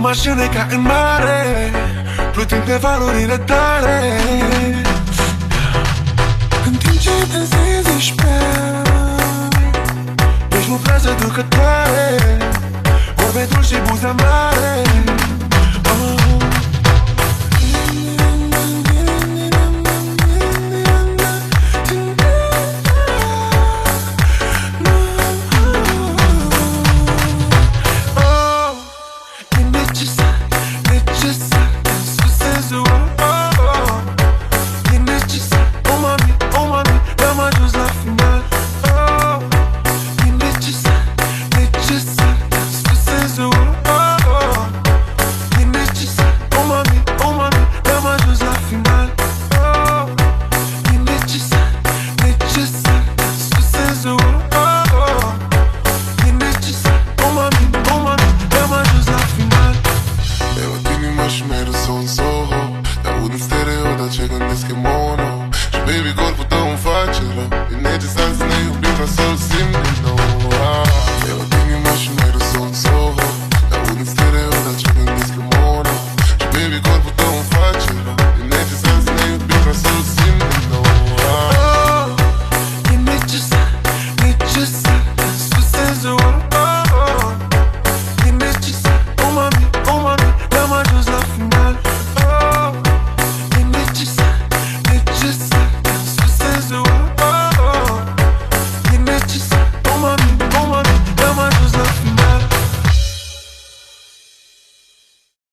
mașină ca în mare, plutind pe valurile tale. În timp ce dansezi ești prea, ești o frază ducătoare, vorbe dulci și buze mare. Și mereu sunt Soho, te aud în stereo, dar ce gândesc e mono. Și baby, corpul tău îmi face rău.